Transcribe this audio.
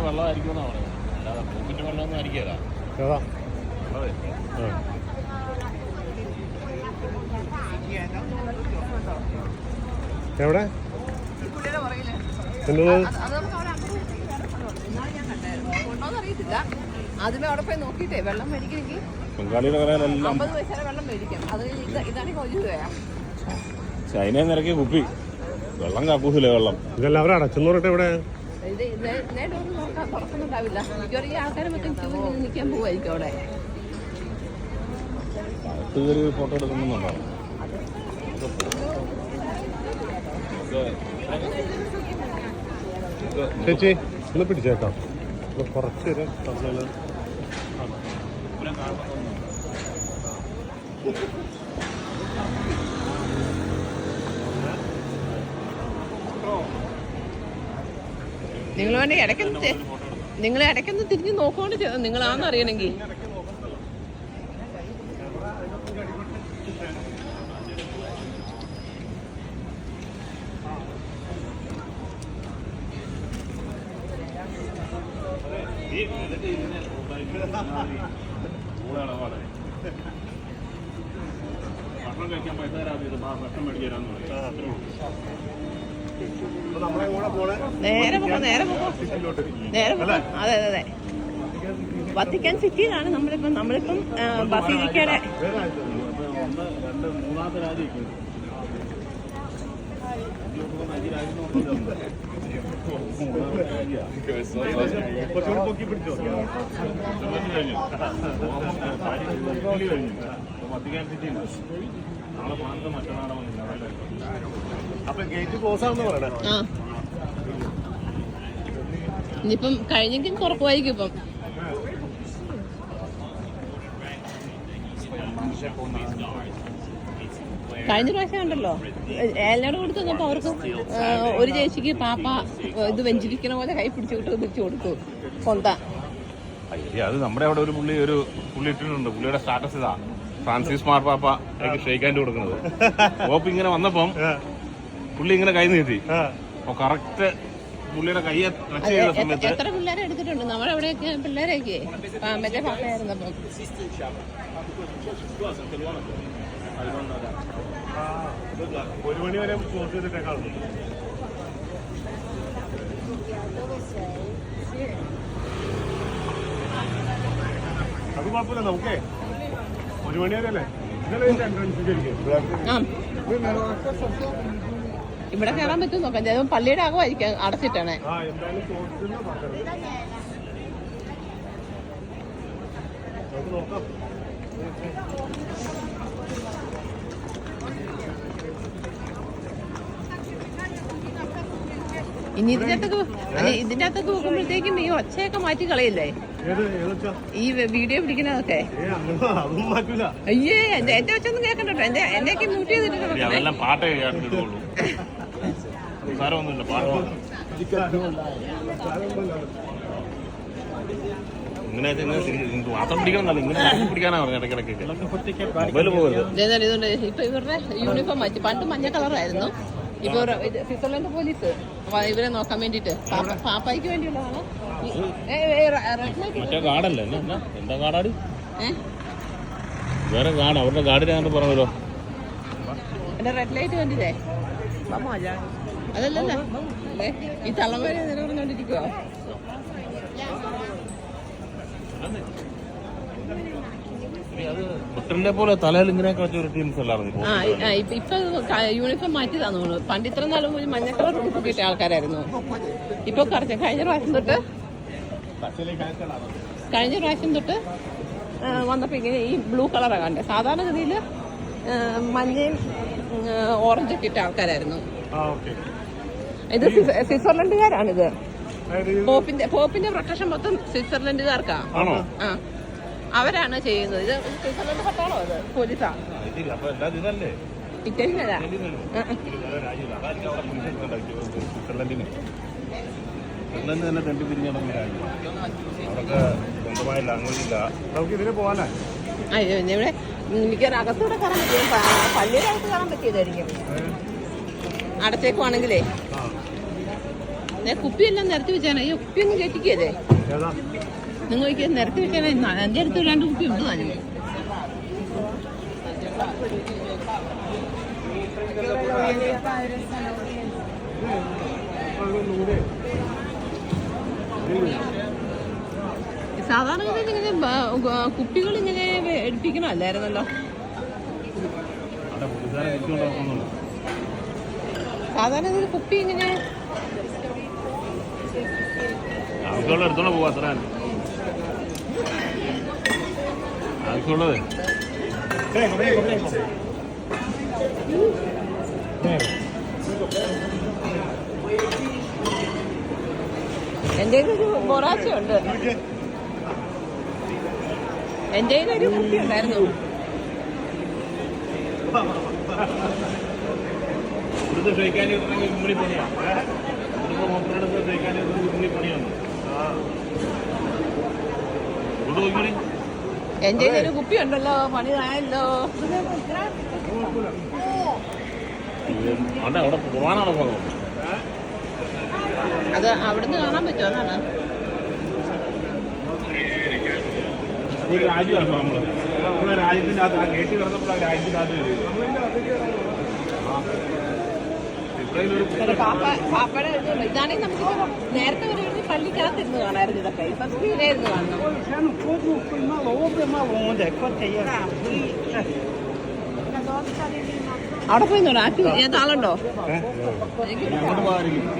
വെള്ളമായിരിക്കുമെന്നാണ് പറയുന്നത്. അല്ലാതെ പൂപ്പിൻ്റെ വെള്ളമൊന്നും ആയിരിക്കില്ല. എവിടെ അതിന് അവിടെ പോയി നോക്കിയിട്ടേ വെള്ളം മേടിക്കണമെങ്കിൽ ബംഗാളിയുടെ കടയിലെല്ലാം 50 പൈസ വെള്ളം മേടിക്കാം. അത് ഇതാണെങ്കിൽ 1 രൂപയാ. ചൈനയിൽ നിറക്കിയ കുപ്പി വെള്ളം കാക്കൂസില്ലേ വെള്ളം. ഇതെല്ലാം അവർ അടച്ചെന്ന് പറഞ്ഞിട്ട് ഇവിടെ തുറക്കുന്നുണ്ടാവില്ല. മിക്കവാറും ഈ ആൾക്കാരെ മൊത്തം ക്യൂ നിൽക്കാൻ പോവായിരിക്കും അവിടെ. ഫോട്ടോ എടുക്കുന്നുണ്ടോ? ചേച്ചി ഒന്ന് പിടിച്ചേക്കാം. കുറച്ച് നിങ്ങൾ വേണ്ടി നിങ്ങൾ ഇടയ്ക്കൊന്ന് തിരിഞ്ഞ് നോക്കുകൊണ്ട് നിങ്ങളാണെന്ന് അറിയണമെങ്കിൽ. ഭക്ഷണം കഴിക്കാൻ പൈസ തരാതെ ഭക്ഷണം മേടിച്ചു നേരെ പോകോ. അതെ അതെ, വത്തിക്കാൻ സിറ്റിയിലാണ് നമ്മളിപ്പം ബസിലിക്കയുടെ മൂന്നാമത്തെ രാജ്യം വത്തിക്കാൻ സിറ്റി നാളെ പാലത്ത് മറ്റന്നാളെ അപ്പൊ ഗേറ്റ് ക്ലോസ് ആണെന്ന് പറയണേ. ഇനിയിപ്പം കഴിഞ്ഞെങ്കിലും തുറക്കുമായിരിക്കും. ഇപ്പം കഴിഞ്ഞ പ്രാവശ്യം ഉണ്ടല്ലോ എല്ലാവരും കൊടുത്തു വന്നപ്പോൾ അവർക്ക് ഒരു ചേച്ചിക്ക് പാപ്പ ഇത് വെഞ്ചിരിക്കണ പോലെ കൈ പിടിച്ചു വിട്ട് തിരിച്ചു കൊടുത്തു കൊന്ത. അത് നമ്മുടെ അവിടെ ഒരു പുള്ളി ഇട്ടിട്ടുണ്ട്. പുള്ളിയുടെ സ്റ്റാറ്റസ് ഇതാ, ഫ്രാൻസിസ് മാർപ്പാപ്പ ഷെയ്ക്ക് ഹാൻഡ് കൊടുക്കുന്നത്. പോപ്പ് ഇങ്ങനെ വന്നപ്പം പുള്ളി ഇങ്ങനെ കൈ നീട്ടി. അപ്പൊ കറക്റ്റ് പുള്ളിയുടെ കൈയെ ടച്ച് ചെയ്ത സമയത്ത് എത്ര പിള്ളേരെ എടുത്തിട്ടുണ്ട് നമ്മുടെ അവിടെയൊക്കെ പിള്ളേരൊക്കെ മറ്റേ പാപ്പയായിരുന്നപ്പം. ഒരു മണി വരെ ക്ലോസ് ചെയ്തിട്ടേക്കാണ്. അത് കുഴപ്പമില്ല, നമുക്കേ 1 മണി വരെ അല്ലേ ഇവിടെ കയറാൻ പറ്റും നോക്കാം. ചിലപ്പോൾ പള്ളിയുടെ ആകുമായിരിക്കും അടച്ചിട്ടാണ്. ഇനി ഇതിന്റെ അകത്തൊക്കെ നോക്കുമ്പോഴത്തേക്കും ഈ ഒച്ചയൊക്കെ മാറ്റി കളയില്ലേ ഈ വീഡിയോ പിടിക്കുന്നതൊക്കെ. അയ്യേ എന്റെ ഒച്ചൊന്നും കേൾക്കണ്ടോ. എന്റെയൊക്കെ മ്യൂട്ട് ചെയ്തിട്ടുണ്ട്. ഇപ്പൊ ഇവരുടെ യൂണിഫോം മാറ്റി. പണ്ട് മഞ്ഞ കളറായിരുന്നു. ഇപ്പൊ സ്വിറ്റ്സർലൻഡ് പോലീസ് ഇവരെ നോക്കാൻ വേണ്ടിട്ട് പാപ്പായ്ക്ക് വേണ്ടിയുള്ളതാണ്. എന്താ കാടാടി വേറെ കാട് അവരുടെ ഗാർഡിനാണ് പറഞ്ഞല്ലോ. എന്റെ റെഡ് ലൈറ്റ് കണ്ടില്ലേ? അതല്ലല്ലേ ഈ തള്ളമാരെ നിലകൊണ്ടിരിക്കുവോ? ബ്രിട്ടനിലെ പോലെ തലയിൽ ഇങ്ങനെയൊക്കെ വെച്ച ഒരു ടീംസ് അല്ലായിരുന്നു. ഇപ്പൊ യൂണിഫോം മാറ്റിയതാന്ന് തോന്നുന്നു. പണ്ട് ഇത്ര നാളും മഞ്ഞ കളർ ഉടുപ്പ് കിട്ടിയ ആൾക്കാരായിരുന്നു. ഇപ്പൊ കഴിഞ്ഞ പ്രാവശ്യം തൊട്ട് വന്നപ്പോ ഇങ്ങനെ ഈ ബ്ലൂ കളറാണ് കണ്ടത്. സാധാരണഗതിയിൽ മഞ്ഞയും ഓറഞ്ചൊക്കെ ഇട്ട ആൾക്കാരായിരുന്നു. ഇത് സ്വിറ്റ്സർലൻഡുകാരാണിത്. പോപ്പിന്റെ പ്രൊട്ടക്ഷൻ മൊത്തം സ്വിറ്റ്സർലൻഡുകാർക്കാ. അവരാണ് ചെയ്യുന്നത്. ഇത് സ്വിറ്റ്സർലൻഡ് പട്ടാളോ? അത് പോലീസാ. ഇറ്റലിയല്ല. തന്നെ തെണ്ടി പിരിഞ്ഞ അവർക്ക് സ്വന്തമായ ലാംഗ്വേജ് ഇല്ല. നമുക്ക് ഇതിന് പോകാനേ ഇവിടെ മിക്കവാറും അകത്തൂടെ കയറാൻ പറ്റും. പള്ളിയുടെ അകത്ത് കയറാൻ പറ്റിയതായിരിക്കും അടച്ചേക്കുവാണെങ്കിലേ. കുപ്പിയെല്ലാം നിരത്തി വെച്ചാണ് ഈ കുപ്പിയൊന്നും കയറ്റിക്കല്ലേ ഏതാ നിങ്ങൾ നിരത്തി വെച്ചാൽ എൻ്റെ അടുത്ത് 2 കുപ്പി ഉണ്ട് താനും സാധാരണഗതിയിൽ ഇങ്ങനെ കുപ്പികൾ ഇങ്ങനെ എടുപ്പിക്കണമല്ലായിരുന്നല്ലോ സാധാരണ ഇതിൽ കുപ്പി ഇങ്ങനെ ആവശ്യമുള്ള എടുത്തോണ്ട് പോവാ അത്ര ആവശ്യമുള്ളത് prego prego prego എൻ്റെ ഒരു ബൊറാച്ച ഉണ്ട് എൻ്റെ ഒരു കുപ്പി ഉണ്ടായിരുന്നു ഇവിടുത്തെ ഷെയ്ക്കാൻ മുമ്പിൽ പണിയാണ് ഇവിടുത്തെ മോട്ടറെടുത്ത് ഷെയ്ക്കാൻ മുമ്പിൽ പണിയാണ് ഇവിടെ നോക്കി എൻ്റെ ഒരു കുപ്പി ഉണ്ടല്ലോ പണി ആയല്ലോ അവിടെ അവിടെ പോകാനാണോ പോകുന്നത് അത് അവിടുന്ന് കാണാൻ പറ്റുമോ എന്നാണ് അതൊരു രാജ്യമാണ് നമ്മള് നമ്മളെ രാജ്യത്തിൻ്റെ അകത്ത് ആ ഗേറ്റ് കിടന്നപ്പോൾ ആ രാജ്യത്തിൻ്റെ അകത്ത് പാപ്പയുടെ ഇതാണെങ്കിൽ നമുക്ക് നേരത്തെ ഒരു പള്ളിക്കകത്തിരുന്ന് കാണായിരുന്നു ഇതൊക്കെ ഇപ്പൊ സ്ക്രീനായിരുന്നു കാണുന്നു അവിടെ പോയി നോടാ ഏത് ആളുണ്ടോ അങ്ങോട്ട് പോകാതിരിക്കും